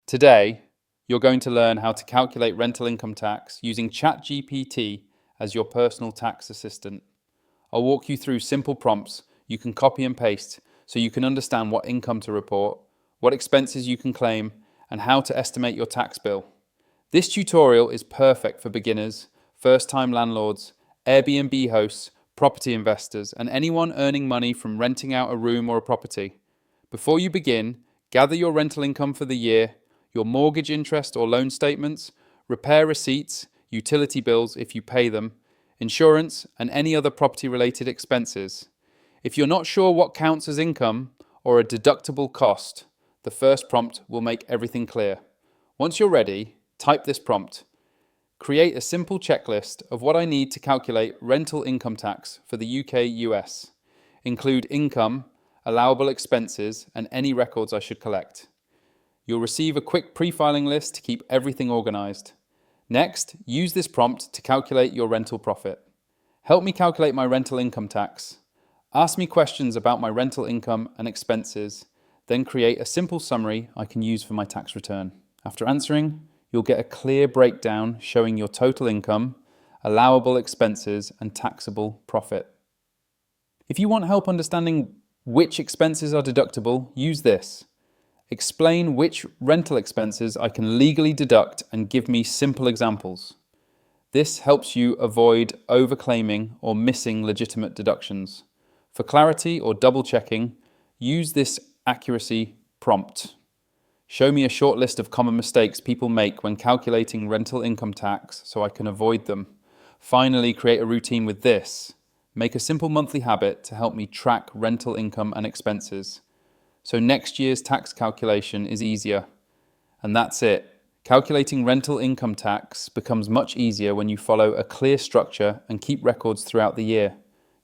Today, you're going to learn how to calculate rental income tax using ChatGPT as your personal tax assistant. I'll walk you through simple prompts you can copy and paste so you can understand what income to report, what expenses you can claim, and how to estimate your tax bill. This tutorial is perfect for beginners, first-time landlords, Airbnb hosts, property investors, and anyone earning money from renting out a room or a property. Before you begin, gather your rental income for the year, your mortgage interest or loan statements, repair receipts, utility bills if you pay them, insurance, and any other property-related expenses. If you're not sure what counts as income or a deductible cost, the first prompt will make everything clear. Once you're ready, type this prompt. Create a simple checklist of what I need to calculate rental income tax for the UK/US. Include income, allowable expenses, and any records I should collect. You'll receive a quick pre-filing list to keep everything organised. Next, use this prompt to calculate your rental profit. Help me calculate my rental income tax. Ask me questions about my rental income and expenses, then create a simple summary I can use for my tax return. After answering, you'll get a clear breakdown showing your total income, allowable expenses, and taxable profit. If you want help understanding which expenses are deductible, use this. Explain which rental expenses I can legally deduct and give me simple examples. This helps you avoid overclaiming or missing legitimate deductions. For clarity or double checking, use this accuracy prompt. Show me a short list of common mistakes people make when calculating rental income tax so I can avoid them. Finally, create a routine with this. Make a simple monthly habit to help me track rental income and expenses, so next year's tax calculation is easier. And that's it. Calculating rental income tax becomes much easier when you follow a clear structure and keep records throughout the year.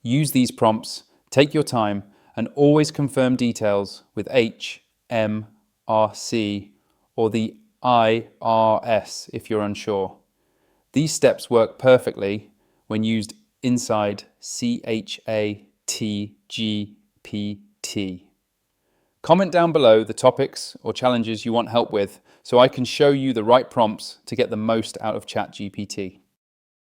Use these prompts, take your time, and always confirm details with HMRC or the IRS if you're unsure. These steps work perfectly when used inside ChatGPT. Comment down below the topics or challenges you want help with so I can show you the right prompts to get the most out of ChatGPT.